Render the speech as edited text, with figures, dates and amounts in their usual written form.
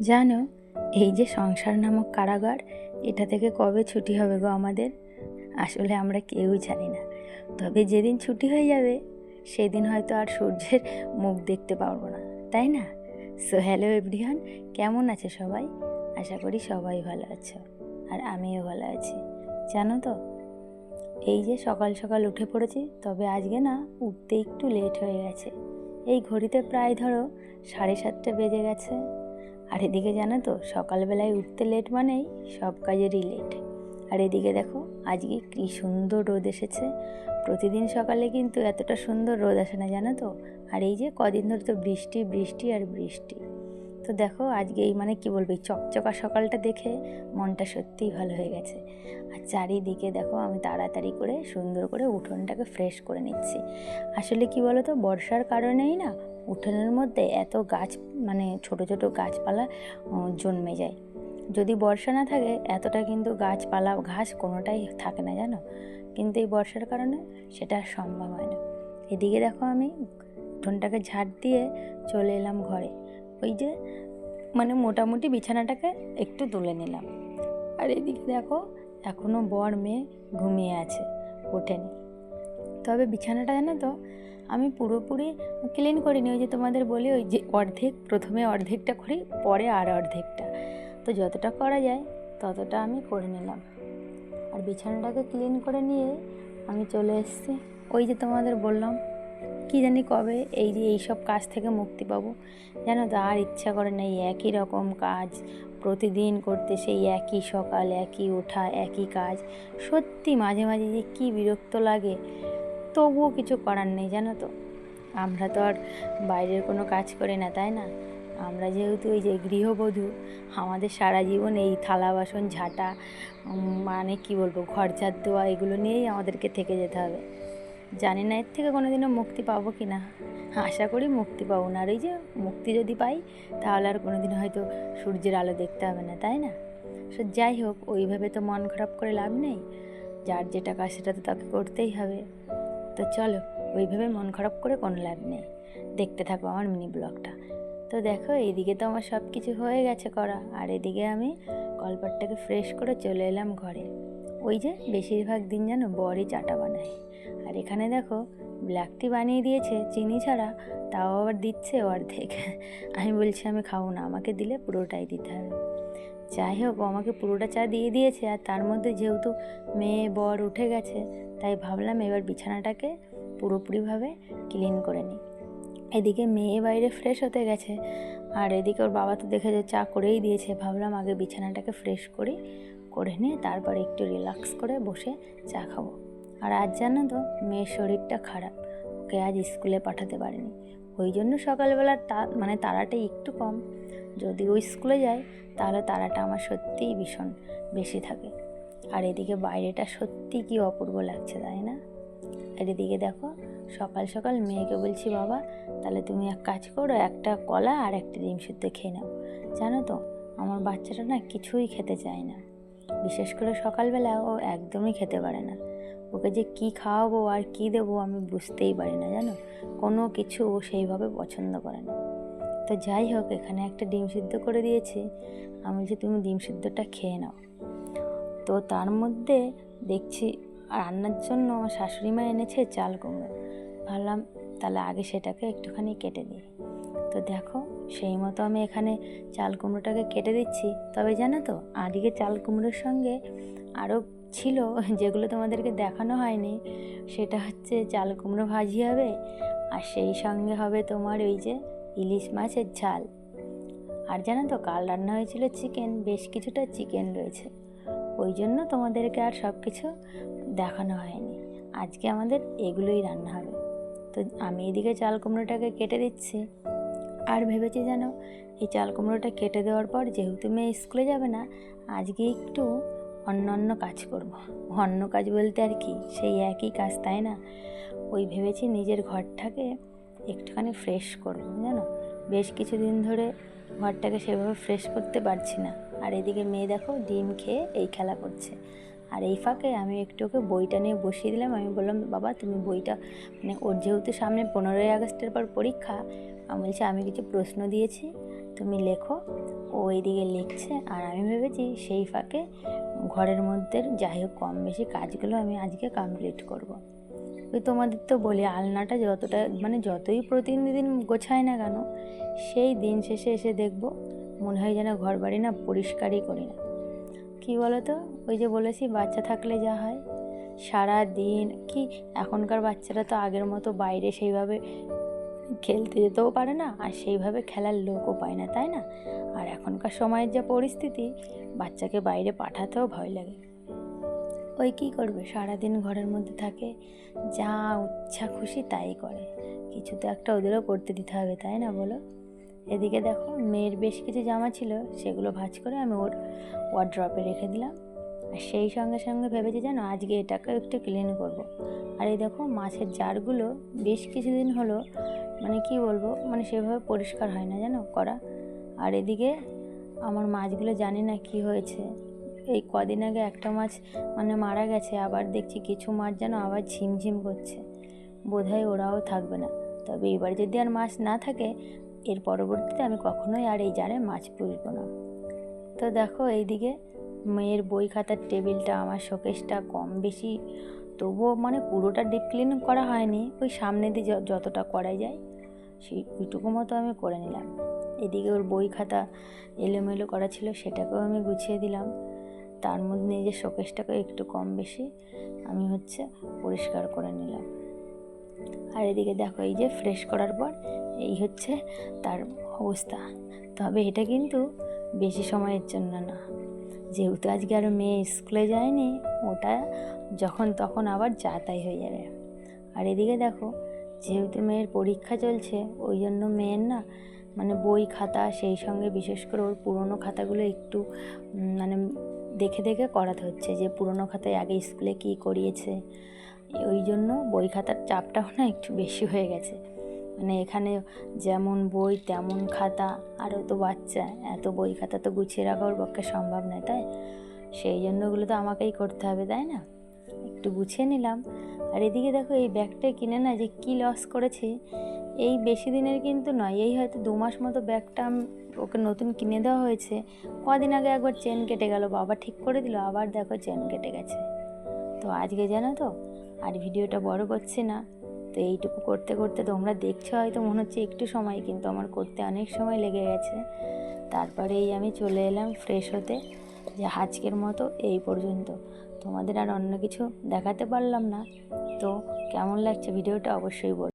জানো, এই যে সংসার নামক কারাগার, এটা থেকে কবে ছুটি হবে গো আমাদের? আসলে আমরা কেউই জানি না। তবে যেদিন ছুটি হয়ে যাবে সেদিন হয়তো আর সূর্যের মুখ দেখতে পারবো না, তাই না? সো হ্যালো এভরিওয়ান, কেমন আছে সবাই? আশা করি সবাই ভালো আছো, আর আমিও ভালো আছি। জানো তো, এই যে সকাল সকাল উঠে পড়েছি, তবে আজকে না উঠতে একটু লেট হয়ে গেছে। এই ঘড়িতে প্রায় ধরো 7:30 বেজে গেছে। আর এদিকে জানো তো, সকালবেলায় উঠতে লেট মানেই সব কাজেরই লেট। আর এদিকে দেখো, আজকে কী সুন্দর রোদ এসেছে। প্রতিদিন সকালে কিন্তু এতটা সুন্দর রোদ আসে না, জানো তো। আর এই যে কদিন ধরে তো বৃষ্টি বৃষ্টি আর বৃষ্টি। তো দেখো আজকে এই কি বলবো, এই চকচকা সকালটা দেখে মনটা সত্যিই ভালো হয়ে গেছে। আর চারিদিকে দেখো, আমি তাড়াতাড়ি করে সুন্দর করে উঠোনটাকে ফ্রেশ করে নিচ্ছি। আসলে কি বলো তো, বর্ষার কারণেই না উঠোনের মধ্যে এত গাছ, ছোট ছোট গাছপালা জন্মে যায়। যদি বর্ষা না থাকে এতটা কিন্তু গাছপালা ঘাস কোনোটাই থাকে না, জানো। কিন্তু এই বর্ষার কারণে সেটা আর সম্ভব হয় না। এদিকে দেখো, আমি উঠোনটাকে ঝাড় দিয়ে চলে এলাম ঘরে। ওই যে মোটামুটি বিছানাটাকে একটু তুলে নিলাম। আর এদিকে দেখো, এখনও বর মেয়ে ঘুমিয়ে আছে, ওঠেনি। তবে বিছানাটা জানো তো, আমি পুরোপুরি ক্লিন করিনি। ওই যে তোমাদের বলি, ওই যে অর্ধেক, প্রথমে অর্ধেকটা করি, পরে আর অর্ধেকটা। তো যতটা করা যায় ততটা আমি করে নিলাম। আর বিছানাটাকে ক্লিন করে নিয়ে আমি চলে এসেছি। ওই যে তোমাদের বললাম, কি জানি কবে এইসব কাজ থেকে মুক্তি পাবো। জানো তো, আর ইচ্ছা করে না এই একই রকম কাজ প্রতিদিন করতে, সেই একই সকাল, একই ওঠা, একই কাজ। সত্যি মাঝে মাঝে যে কী বিরক্ত লাগে। তবুও কিছু করার নেই, জানো তো। আমরা তো আর বাইরের কোনো কাজ করি না, তাই না? আমরা যেহেতু এই যে গৃহবধূ, আমাদের সারা জীবন এই থালা বাসন ঝাঁটা, কি বলবো, ঘর ঝাড় দেওয়া, এগুলো নিয়েই আমাদেরকে থেকে যেতে হবে। জানি না এর থেকে কোনো দিনও মুক্তি পাবো কি না। আশা করি মুক্তি পাবো না। আর এই যে মুক্তি যদি পাই, তাহলে আর কোনো দিন হয়তো সূর্যের আলো দেখতে হবে না, তাই না? যাই হোক, ওইভাবে তো মন খারাপ করে লাভ নেই। যার যেটা কাজ সেটা তো তাকে করতেই হবে। তো চলো, ওইভাবে মন খারাপ করে কোনো লাভ নেই। দেখতে থাকো আমার মিনি ব্লগটা। তো দেখো, এইদিকে তো আমার সব কিছু হয়ে গেছে করা, আর এদিকে আমি কলপাটটাকে ফ্রেশ করে চলে এলাম ঘরে। ওই যে বেশিরভাগ দিন যেন বরই চাটা বানায়। আর এখানে দেখো, ব্ল্যাক টি বানিয়ে দিয়েছে চিনি ছাড়া, তাও আবার দিচ্ছে অর্ধেক। আমি বলছি আমি খাবো না, আমাকে দিলে পুরোটাই দিতে হবে। যাই হোক, ও আমাকে পুরোটা চা দিয়ে দিয়েছে। আর তার মধ্যে যেহেতু মেয়ে বর উঠে গেছে, তাই ভাবলাম এবার বিছানাটাকে পুরোপুরিভাবে ক্লিন করে নিই। এদিকে মেয়ে বাইরে ফ্রেশ হতে গেছে, আর এদিকে ওর বাবা তো দেখে যে চা করেই দিয়েছে। ভাবলাম আগে বিছানাটাকে ফ্রেশ করে নিয়ে তারপরে একটু রিল্যাক্স করে বসে চা খাবো। আর আজ জানো তো, মেয়ের শরীরটা খারাপ, ওকে আজ স্কুলে পাঠাতে পারিনি। ওই জন্য সকালবেলার তাড়াটাই একটু কম। যদি ওই স্কুলে যায় তাহলে তাড়াটা আমার সত্যিই ভীষণ বেশি থাকে। আর এদিকে বাইরেটা সত্যি কি অপূর্ব লাগছে, তাই না? আর এদিকে দেখো, সকাল সকাল মেয়েকে বলছি, বাবা তাহলে তুমি এক কাজ করো, একটা কলা আর একটা ডিম সিদ্ধ খেয়ে নাও। জানো তো, আমার বাচ্চাটা না কিছুই খেতে চায় না। বিশেষ করে সকালবেলা ও একদমই খেতে পারে না। ওকে যে কি খাওয়াবো আর কি দেবো আমি বুঝতেই পারি না, জানো। কোনো কিছু ও সেইভাবে পছন্দ করে না। তো যাই হোক, এখানে একটা ডিম সিদ্ধ করে দিয়েছি। আমি বলছি তুমি ডিম সিদ্ধটা খেয়ে নাও। তো তার মধ্যে দেখছি রান্নার জন্য আমার শাশুড়ি মা এনেছে চাল কুমড়ো। ভাবলাম তাহলে আগে সেটাকে একটুখানি কেটে দিই। তো দেখো, সেই মতো আমি এখানে চাল কুমড়োটাকে কেটে দিচ্ছি। তবে জানো তো, আজকে চাল কুমড়োর সঙ্গে আরও ছিল, যেগুলো তোমাদেরকে দেখানো হয়নি। সেটা হচ্ছে চাল কুমড়ো ভাজি হবে, আর সেই সঙ্গে হবে তোমার ওই যে ইলিশ মাছের ঝাল। আর জানো তো, কাল রান্না হয়েছিল চিকেন, বেশ কিছুটা চিকেন রয়েছে। ওই জন্য তোমাদেরকে আর সব কিছু দেখানো হয়নি। আজকে আমাদের এগুলোই রান্না হবে। তো আমি এদিকে চাল কুমড়োটাকে কেটে দিচ্ছি। আর ভেবেছি জানো, এই চাল কুমড়োটা কেটে দেওয়ার পর যেহেতু মেয়ে স্কুলে যাবে না, আজকে একটু অন্য কাজ করব। অন্য কাজ বলতে আর কি, সেই একই কাজ, তাই না? ওই ভেবেছি নিজের ঘরটাকে একটুখানি ফ্রেশ করব, জানো। বেশ কিছুদিন ধরে ঘরটাকে সেভাবে ফ্রেশ করতে পারছি না। আর এদিকে মেয়ে দেখো ডিম খেয়ে এই খেলা করছে। আর এই ফাঁকে আমি একটু ওকে বইটা নিয়ে বসিয়ে দিলাম। আমি বললাম, বাবা তুমি বইটা, ওর যেহেতু সামনে 15ই আগস্টের পর পরীক্ষা, আমি বলছি আমি কিছু প্রশ্ন দিয়েছি, তুমি লেখো। ও এইদিকে লিখছে, আর আমি ভেবেছি সেই ফাঁকে ঘরের মধ্যে যাই হোক কম বেশি কাজগুলো আমি আজকে কমপ্লিট করব। ওই তোমাদের তো বলি আলনাটা যতটা মানে যতই প্রতিদিন গোছায় না কেন, সেই দিন শেষে এসে দেখবো মনে হয় যেন ঘর বাড়ি না পরিষ্কারই করি না। কী বলো তো, ওই যে বলেছি বাচ্চা থাকলে যা হয়, সারা দিন কি এখনকার বাচ্চারা তো আগের মতো বাইরে সেইভাবে খেলতে যেতেও পারে না, আর সেইভাবে খেলার লোকও পায় না, তাই না? আর এখনকার সময়ের যা পরিস্থিতি, বাচ্চাকে বাইরে পাঠাতেও ভয় লাগে। ওই কী করবে, সারাদিন ঘরের মধ্যে থাকে, যা ইচ্ছা খুশি তাই করে। কিছু তো একটা ওদেরও করতে দিতে হবে, তাই না বলো? এদিকে দেখো মেয়ের বেশ কিছু জামা ছিল, সেগুলো ভাঁজ করে আমি ওর ওয়ার্ড্রপে রেখে দিলাম। আর সেই সঙ্গে সঙ্গে ভেবেছি যেন আজকে এটাকেও একটু ক্লিন করব। আর এই দেখো মাছের জারগুলো বেশ কিছুদিন হলো মানে কি বলবো, মানে সেভাবে পরিষ্কার হয় না যেন করা। আর এদিকে আমার মাছগুলো জানি না কি হয়েছে, এই কদিন আগে একটা মাছ মানে মারা গেছে, আবার দেখছি কিছু মাছ যেন আবার ঝিমঝিম করছে। বোধহয় ওরাও থাকবে না। তবে এবার যদি আর মাছ না থাকে, এর পরবর্তীতে আমি কখনোই আর এই জারে মাছ পুষবো না। তো দেখো এইদিকে মেয়ের বই খাতার টেবিলটা, আমার শোকেসটা কম বেশি, তবুও মানে পুরোটা ডিপ ক্লিন করা হয়নি, ওই সামনে দিয়ে যতটা করা যায় সেই ওইটুকু মতো আমি করে নিলাম। এদিকে ওর বই খাতা এলোমেলো করা ছিল, সেটাকেও আমি গুছিয়ে দিলাম। তার মধ্যে নিজের শোকেসটাকে একটু কম বেশি আমি পরিষ্কার করে নিলাম। আর এদিকে দেখো এই যে ফ্রেশ করার পর এই তার অবস্থা। তবে এটা কিন্তু বেশি সময়ের জন্য না, যেহেতু আজকে আর মেয়ে স্কুলে যায়নি, ওটা যখন তখন আবার যা তাই হয়ে যাবে। আর এদিকে দেখো যেহেতু মেয়ের পরীক্ষা চলছে, ওই জন্য মেয়ের না মানে বই খাতা, সেই সঙ্গে বিশেষ করে ওর পুরনো খাতাগুলো একটু মানে দেখে দেখে করাতে হচ্ছে, যে পুরনো খাতায় আগে স্কুলে কী করিয়েছে। ওই জন্য বই খাতার চাপটাও না একটু বেশি হয়ে গেছে। মানে এখানে যেমন বই তেমন খাতা, আরও তো বাচ্চা, এত বই খাতা তো গুছিয়ে রাখা ওর পক্ষে সম্ভব নয়, তাই সেই জন্য ওগুলো তো আমাকেই করতে হবে, তাই না? একটু গুছিয়ে নিলাম। আর এদিকে দেখো এই ব্যাগটা কিনে না যে কী লস করেছি, এই বেশি দিনের কিন্তু নয়, এই হয়তো 2 মাস মতো ব্যাগটা ওকে নতুন কিনে দেওয়া হয়েছে। কদিন আগে একবার চেন কেটে গেল, বাবা ঠিক করে দিল, আবার দেখো চেন কেটে গেছে। তো আজকে জানো তো আর ভিডিওটা বড় করছি না, তো এইটুকু করতে করতে তোমরা দেখছো হয়তো মনে হচ্ছে একটু সময়, কিন্তু আমার করতে অনেক সময় লেগে গেছে। তারপরেই আমি চলে এলাম ফ্রেশ হতে, যে আজকের মতো এই পর্যন্ত। তোমাদের আর অন্য কিছু দেখাতে পারলাম না। তো কেমন লাগছে ভিডিওটা অবশ্যই বলো।